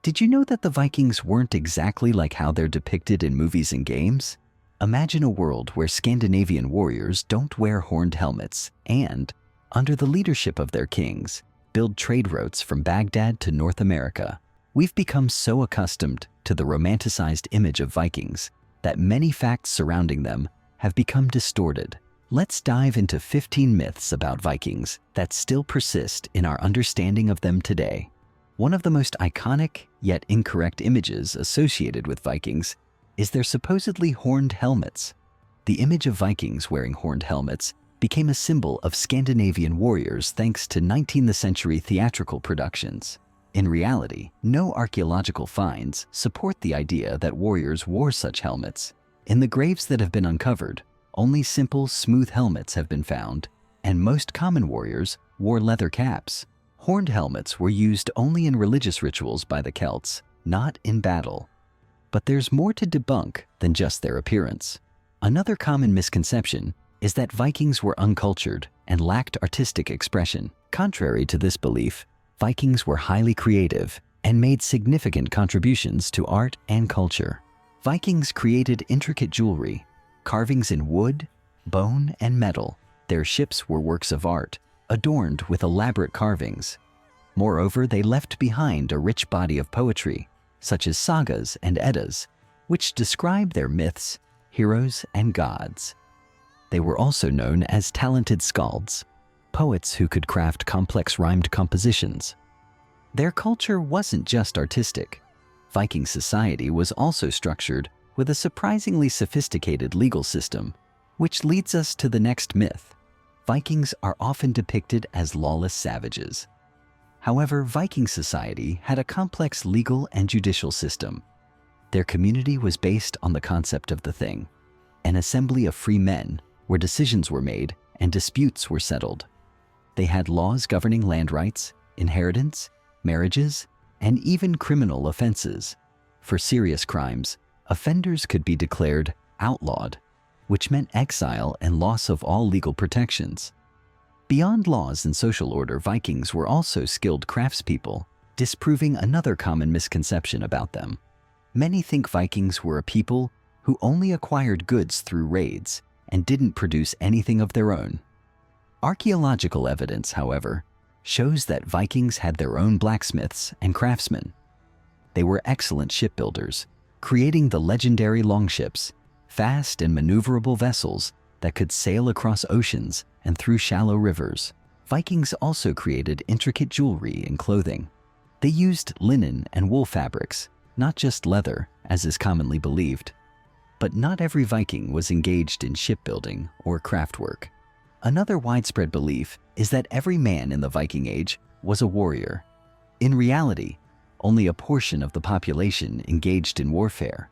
Did you know that the Vikings weren't exactly like how they're depicted in movies and games? Imagine a world where Scandinavian warriors don't wear horned helmets and, under the leadership of their kings, build trade routes from Baghdad to North America. We've become so accustomed to the romanticized image of Vikings that many facts surrounding them have become distorted. Let's dive into 15 myths about Vikings that still persist in our understanding of them today. One of the most iconic yet incorrect images associated with Vikings is their supposedly horned helmets. The image of Vikings wearing horned helmets became a symbol of Scandinavian warriors thanks to 19th century theatrical productions. In reality, no archaeological finds support the idea that warriors wore such helmets. In the graves that have been uncovered, only simple, smooth helmets have been found, and most common warriors wore leather caps. Horned helmets were used only in religious rituals by the Celts, not in battle. But there's more to debunk than just their appearance. Another common misconception is that Vikings were uncultured and lacked artistic expression. Contrary to this belief, Vikings were highly creative and made significant contributions to art and culture. Vikings created intricate jewelry, carvings in wood, bone, and metal. Their ships were works of art, adorned with elaborate carvings. Moreover, they left behind a rich body of poetry, such as sagas and eddas, which describe their myths, heroes, and gods. They were also known as talented skalds, poets who could craft complex rhymed compositions. Their culture wasn't just artistic. Viking society was also structured with a surprisingly sophisticated legal system, which leads us to the next myth. Vikings are often depicted as lawless savages. However, Viking society had a complex legal and judicial system. Their community was based on the concept of the Thing, an assembly of free men where decisions were made and disputes were settled. They had laws governing land rights, inheritance, marriages, and even criminal offenses. For serious crimes, offenders could be declared outlawed, which meant exile and loss of all legal protections. Beyond laws and social order, Vikings were also skilled craftspeople, disproving another common misconception about them. Many think Vikings were a people who only acquired goods through raids and didn't produce anything of their own. Archaeological evidence, however, shows that Vikings had their own blacksmiths and craftsmen. They were excellent shipbuilders, creating the legendary longships, fast and maneuverable vessels that could sail across oceans and through shallow rivers. Vikings also created intricate jewelry and clothing. They used linen and wool fabrics, not just leather, as is commonly believed. But not every Viking was engaged in shipbuilding or craftwork. Another widespread belief is that every man in the Viking Age was a warrior. In reality, only a portion of the population engaged in warfare.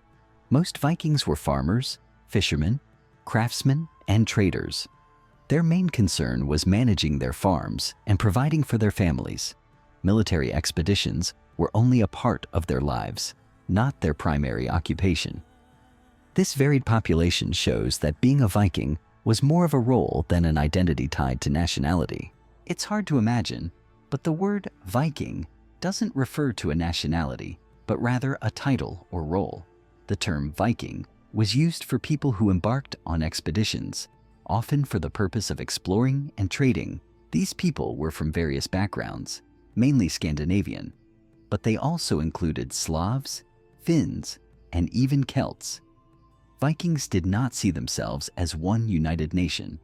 Most Vikings were farmers, fishermen, craftsmen, and traders. Their main concern was managing their farms and providing for their families. Military expeditions were only a part of their lives, not their primary occupation. This varied population shows that being a Viking was more of a role than an identity tied to nationality. It's hard to imagine, but the word Viking doesn't refer to a nationality, but rather a title or role. The term Viking was used for people who embarked on expeditions, often for the purpose of exploring and trading. These people were from various backgrounds, mainly Scandinavian, but they also included Slavs, Finns, and even Celts. Vikings did not see themselves as one united nation.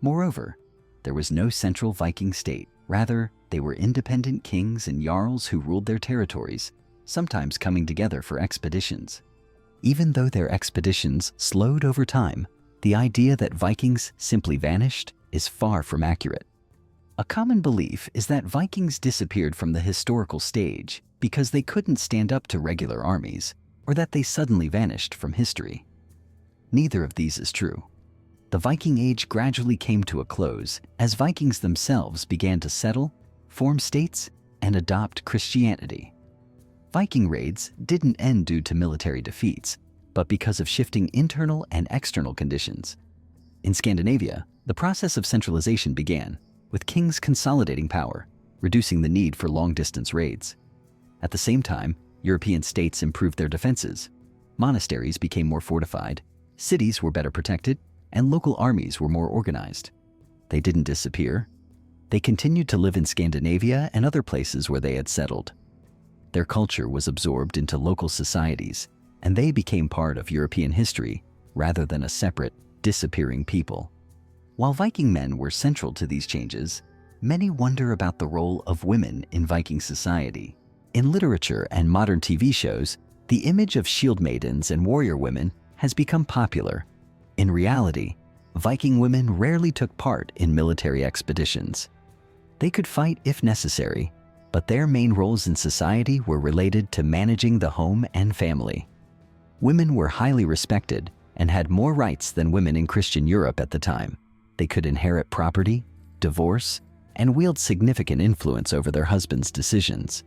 Moreover, there was no central Viking state. Rather, they were independent kings and jarls who ruled their territories, sometimes coming together for expeditions. Even though their expeditions slowed over time, the idea that Vikings simply vanished is far from accurate. A common belief is that Vikings disappeared from the historical stage because they couldn't stand up to regular armies, or that they suddenly vanished from history. Neither of these is true. The Viking Age gradually came to a close as Vikings themselves began to settle, form states, and adopt Christianity. Viking raids didn't end due to military defeats, but because of shifting internal and external conditions. In Scandinavia, the process of centralization began, with kings consolidating power, reducing the need for long-distance raids. At the same time, European states improved their defenses. Monasteries became more fortified, cities were better protected, and local armies were more organized. They didn't disappear. They continued to live in Scandinavia and other places where they had settled. Their culture was absorbed into local societies, and they became part of European history rather than a separate, disappearing people. While Viking men were central to these changes, many wonder about the role of women in Viking society. In literature and modern TV shows, the image of shield maidens and warrior women has become popular. In reality, Viking women rarely took part in military expeditions. They could fight if necessary, but their main roles in society were related to managing the home and family. Women were highly respected and had more rights than women in Christian Europe at the time. They could inherit property, divorce, and wield significant influence over their husbands' decisions.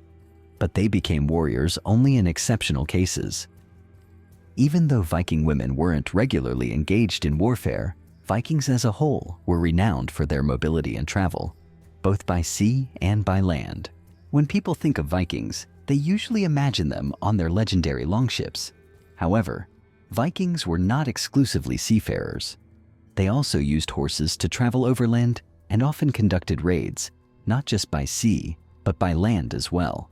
But they became warriors only in exceptional cases. Even though Viking women weren't regularly engaged in warfare, Vikings as a whole were renowned for their mobility and travel, both by sea and by land. When people think of Vikings, they usually imagine them on their legendary longships. However, Vikings were not exclusively seafarers. They also used horses to travel overland and often conducted raids, not just by sea, but by land as well.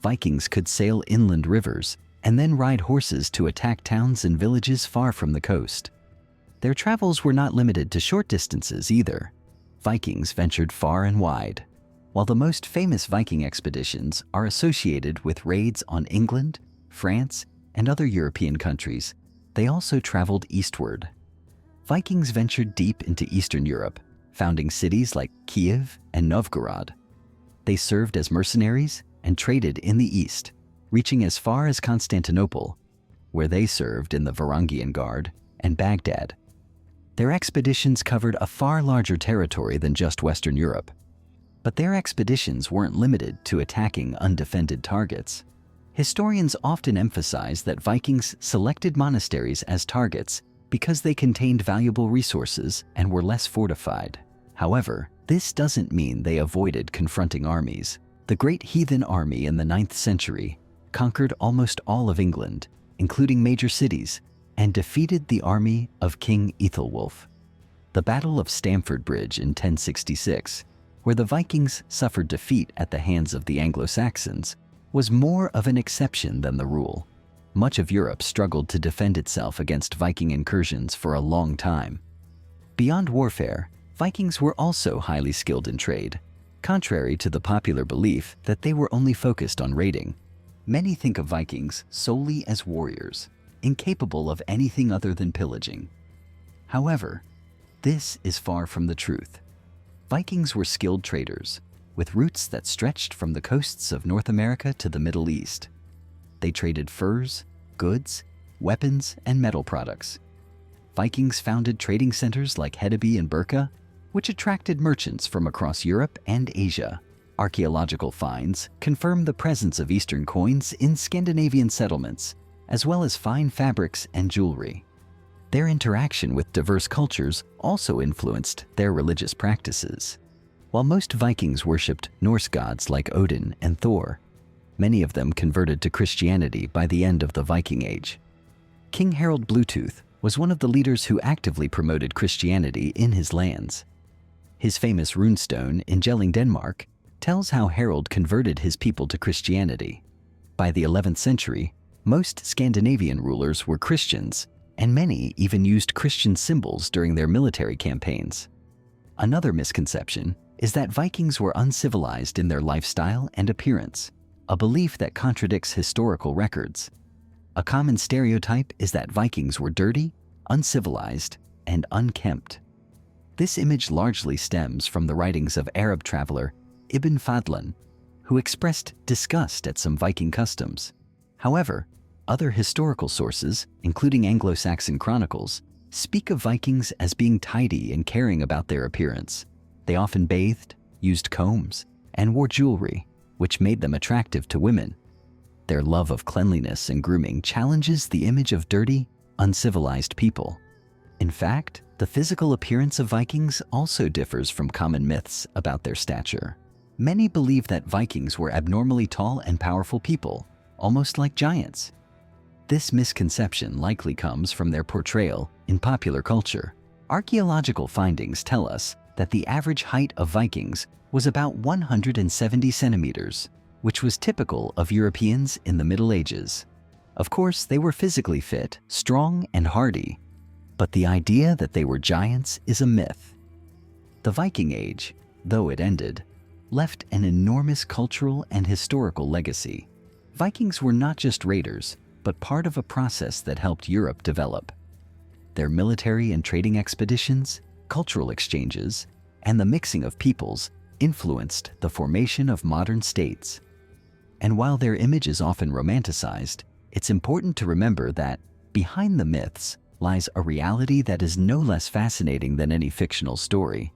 Vikings could sail inland rivers and then ride horses to attack towns and villages far from the coast. Their travels were not limited to short distances either. Vikings ventured far and wide. While the most famous Viking expeditions are associated with raids on England, France, and other European countries, they also traveled eastward. Vikings ventured deep into Eastern Europe, founding cities like Kiev and Novgorod. They served as mercenaries and traded in the east, reaching as far as Constantinople, where they served in the Varangian Guard, and Baghdad. Their expeditions covered a far larger territory than just Western Europe. But their expeditions weren't limited to attacking undefended targets. Historians often emphasize that Vikings selected monasteries as targets because they contained valuable resources and were less fortified. However, this doesn't mean they avoided confronting armies. The Great Heathen Army in the 9th century conquered almost all of England, including major cities, and defeated the army of King Ethelwulf. The Battle of Stamford Bridge in 1066, where the Vikings suffered defeat at the hands of the Anglo-Saxons, was more of an exception than the rule. Much of Europe struggled to defend itself against Viking incursions for a long time. Beyond warfare, Vikings were also highly skilled in trade. Contrary to the popular belief that they were only focused on raiding, many think of Vikings solely as warriors, incapable of anything other than pillaging. However, this is far from the truth. Vikings were skilled traders, with roots that stretched from the coasts of North America to the Middle East. They traded furs, goods, weapons, and metal products. Vikings founded trading centers like Hedeby and Birka, which attracted merchants from across Europe and Asia. Archaeological finds confirm the presence of Eastern coins in Scandinavian settlements, as well as fine fabrics and jewelry. Their interaction with diverse cultures also influenced their religious practices. While most Vikings worshipped Norse gods like Odin and Thor, many of them converted to Christianity by the end of the Viking Age. King Harald Bluetooth was one of the leaders who actively promoted Christianity in his lands. His famous runestone in Jelling, Denmark, tells how Harald converted his people to Christianity. By the 11th century, most Scandinavian rulers were Christians, and many even used Christian symbols during their military campaigns. Another misconception is that Vikings were uncivilized in their lifestyle and appearance, a belief that contradicts historical records. A common stereotype is that Vikings were dirty, uncivilized, and unkempt. This image largely stems from the writings of Arab traveler Ibn Fadlan, who expressed disgust at some Viking customs. However, other historical sources, including Anglo-Saxon chronicles, speak of Vikings as being tidy and caring about their appearance. They often bathed, used combs, and wore jewelry, which made them attractive to women. Their love of cleanliness and grooming challenges the image of dirty, uncivilized people. In fact, the physical appearance of Vikings also differs from common myths about their stature. Many believe that Vikings were abnormally tall and powerful people, almost like giants. This misconception likely comes from their portrayal in popular culture. Archaeological findings tell us that the average height of Vikings was about 170 centimeters, which was typical of Europeans in the Middle Ages. Of course, they were physically fit, strong, and hardy, but the idea that they were giants is a myth. The Viking Age, though it ended, left an enormous cultural and historical legacy. Vikings were not just raiders, but part of a process that helped Europe develop. Their military and trading expeditions, cultural exchanges, and the mixing of peoples influenced the formation of modern states. And while their image is often romanticized, it's important to remember that behind the myths lies a reality that is no less fascinating than any fictional story.